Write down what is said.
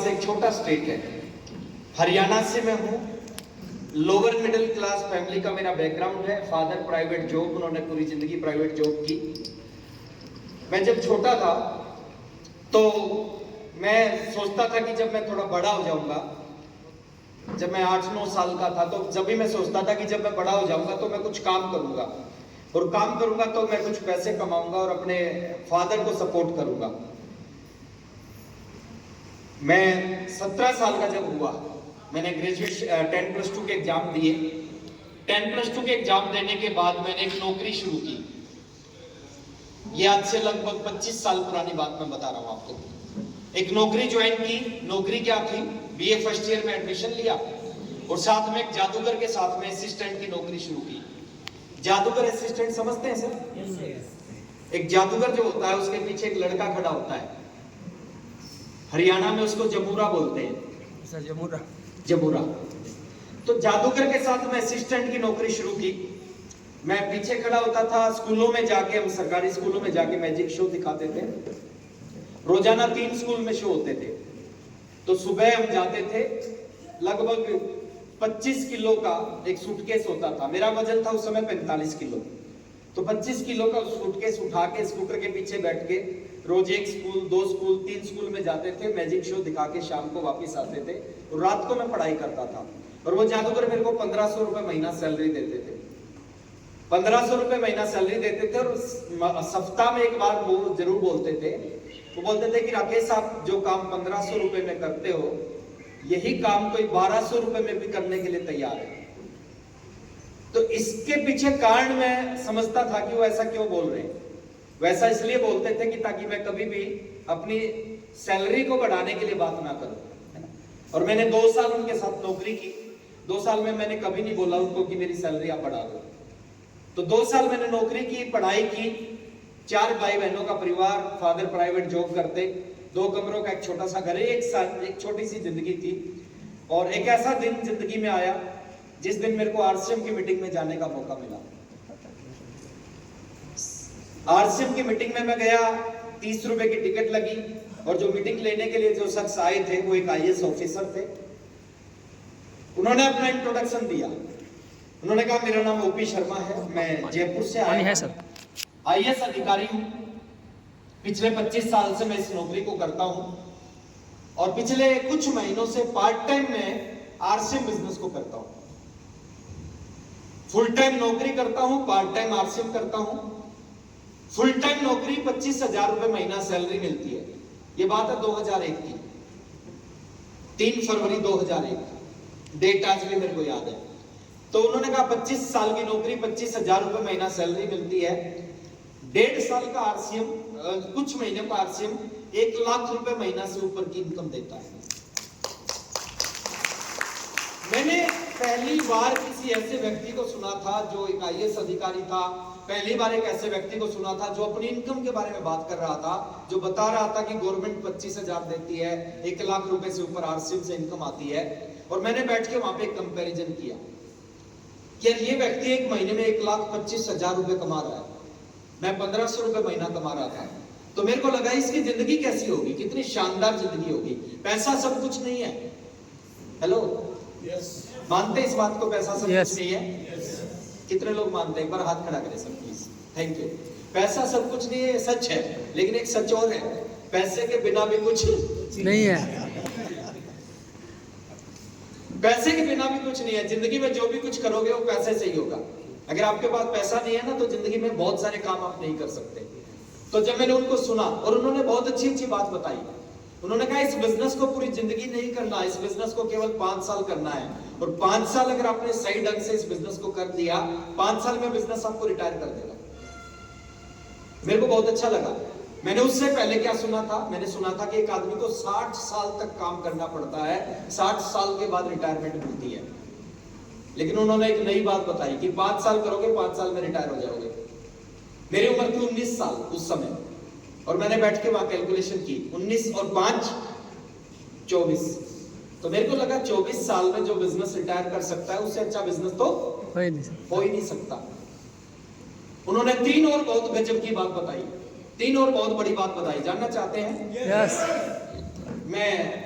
पास एक छोटा स्टेट है, हरियाणा से मैं हूँ। लोअर मिडिल क्लास फैमिली का मेरा बैकग्राउंड है। फादर प्राइवेट जॉब, उन्होंने पूरी जिंदगी प्राइवेट जॉब की। मैं जब छोटा था तो मैं सोचता था कि जब मैं थोड़ा बड़ा हो जाऊंगा, जब मैं 8-9 साल का था, तो जब भी मैं सोचता था कि जब मैं बड़ा हो जाऊंगा तो मैं कुछ काम करूंगा, और काम करूंगा तो मैं कुछ पैसे कमाऊंगा और अपने फादर को सपोर्ट करूंगा। मैं 17 साल का जब हुआ, मैंने ग्रेजुएशन 10+2 के एग्जाम दिए। 10+2 के एग्जाम देने के बाद मैंने एक नौकरी शुरू की। ये आज से लगभग 25 साल पुरानी बात मैं बता रहा हूं आपको। एक नौकरी ज्वाइन की। नौकरी क्या थी? बीए फर्स्ट ईयर में एडमिशन लिया और साथ में एक जादूगर के साथ में असिस्टेंट की नौकरी शुरू की। जादूगर असिस्टेंट समझते हैं सर? एक जादूगर जो होता है उसके पीछे एक लड़का खड़ा होता है। हरियाणा में उसको जमूरा बोलते हैं सर। जमूरा। तो जादूगर के साथ में असिस्टेंट की नौकरी शुरू की। मैं पीछे खड़ा होता था। स्कूलों में जाके, हम सरकारी स्कूलों में जाके मैजिक शो दिखाते थे। रोजाना 3 स्कूल में शो होते थे। तो सुबह हम जाते थे, लगभग 25 किलो का एक सूटकेस होता था। मेरा वजन था उस समय 45 किलो। तो 25 किलो का सूटकेस उठा के स्कूटर के पीछे बैठ के रोज 1 स्कूल, 2 स्कूल, 3 स्कूल में जाते थे। मैजिक शो दिखा के शाम को वापस आते थे और रात को मैं पढ़ाई करता था। और वो जादूगर मेरे को 1500 रुपए महीना सैलरी देते थे। 1500 रुपए महीना सैलरी देते थे। और सप्ताह में एक बार वो जरूर बोलते थे, वो बोलते थे कि राकेश आप जो काम 1500 रुपए में करते हो, यही काम कोई 1200 रुपए में भी करने के लिए तैयार है। तो इसके पीछे कारण मैं समझता था कि वो ऐसा क्यों बोल रहे हैं। वैसा इसलिए बोलते थे कि ताकि मैं कभी भी अपनी सैलरी को बढ़ाने के लिए बात ना करूं। और मैंने 2 साल उनके साथ नौकरी की। 2 साल में मैंने कभी नहीं बोला उनको कि मेरी सैलरी आप बढ़ा दो। तो 2 साल मैंने नौकरी की, पढ़ाई की। 4 भाई बहनों का परिवार, फादर प्राइवेट जॉब करते, 2 कमरों का एक छोटा सा घर है। एक छोटी सी जिंदगी थी। और एक ऐसा दिन जिंदगी में आया जिस दिन मेरे को आरसीएम की मीटिंग में जाने का मौका मिला। आरसीएम की मीटिंग में मैं गया, 30 रुपए की टिकट लगी। और जो मीटिंग लेने के लिए जो शख्स आए थे वो एक आईएएस ऑफिसर थे। उन्होंने अपना इंट्रोडक्शन दिया। उन्होंने कहा मेरा नाम ओपी शर्मा है, मैं जयपुर से आया हूं, आईएएस अधिकारी हूं। पिछले 25 साल से मैं इस नौकरी को करता हूं और पिछले कुछ महीनों से पार्ट टाइम में आरसीएम बिजनेस को करता हूं। फुल टाइम नौकरी करता हूं, पार्ट टाइम आरसीएम करता हूं। फुल टाइम नौकरी 25,000 रुपए महीना सैलरी मिलती है। ये बात है 2001 की, 3 फरवरी 2001, डेट आज भी मेरे को याद है। तो उन्होंने कहा 25 साल की नौकरी, 25,000 रुपए महीना सैलरी मिलती है, 1.5 साल का आरसीएम, कुछ महीने का आरसीएम 1 लाख रुपए महीना से ऊपर की इनकम देता है। मैंने पहली बार किसी ऐसे व्यक्ति को सुना था जो एक आईएएस अधिकारी था। पहली बार एक ऐसे व्यक्ति को सुना था जो अपनी इनकम के बारे में बात कर रहा था, जो बता रहा था कि गवर्नमेंट 25,000 देती है, 1 लाख रुपए से ऊपर आरसीएम से इनकम आती है। और मैंने बैठ के वहां पे एक कंपैरिजन किया कि ये व्यक्ति एक महीने में 1,25,000 रुपए कमा रहा है, मैं 1500 रुपए महीना कमा रहा था। तो मेरे को लगा इसकी जिंदगी कैसी होगी, कितनी शानदार जिंदगी होगी। पैसा सब कुछ नहीं है। हेलो, मानते इस बात को, पैसा सब कुछ नहीं है? कितने लोग मानते हैं? एक बार हाथ खड़ा करें सब प्लीज। Thank you. पैसा सब कुछ नहीं है, सच है। लेकिन एक सच और है, पैसे के बिना भी कुछ नहीं है। पैसे के बिना भी कुछ नहीं है। जिंदगी में जो भी कुछ करोगे वो पैसे से ही होगा। अगर आपके पास पैसा नहीं है ना, तो जिंदगी में बहुत सारे काम आप नहीं कर सकते। तो जब मैंने उनको सुना और उन्होंने बहुत अच्छी अच्छी बात बताई, उन्होंने कहा इस बिजनेस को पूरी जिंदगी नहीं करना, इस बिजनेस को केवल 5 साल करना है। और 5 साल अगर आपने सही ढंग से इस बिजनेस को कर दिया, 5 साल में बिजनेस आपको रिटायर कर देगा। मेरे को बहुत अच्छा लगा। मैंने उससे पहले क्या सुना था? मैंने सुना था कि एक आदमी को 60 साल तक काम करना पड़ता है, 60 साल के बाद रिटायरमेंट मिलती है। लेकिन उन्होंने एक नई बात बताई कि 5 साल करोगे, 5 साल में रिटायर हो जाओगे। मेरी उम्र थी 19 साल उस समय, और मैंने बैठ के वहां कैलकुलेशन की, 19 और 5 24। तो मेरे को लगा 24 साल में जो बिजनेस रिटायर कर सकता है, उससे अच्छा बिजनेस तो हो ही नहीं सकता। उन्होंने 3 और बहुत गजब की बात बताई, 3 और बहुत बड़ी बात बताई। जानना चाहते हैं? यस। मैं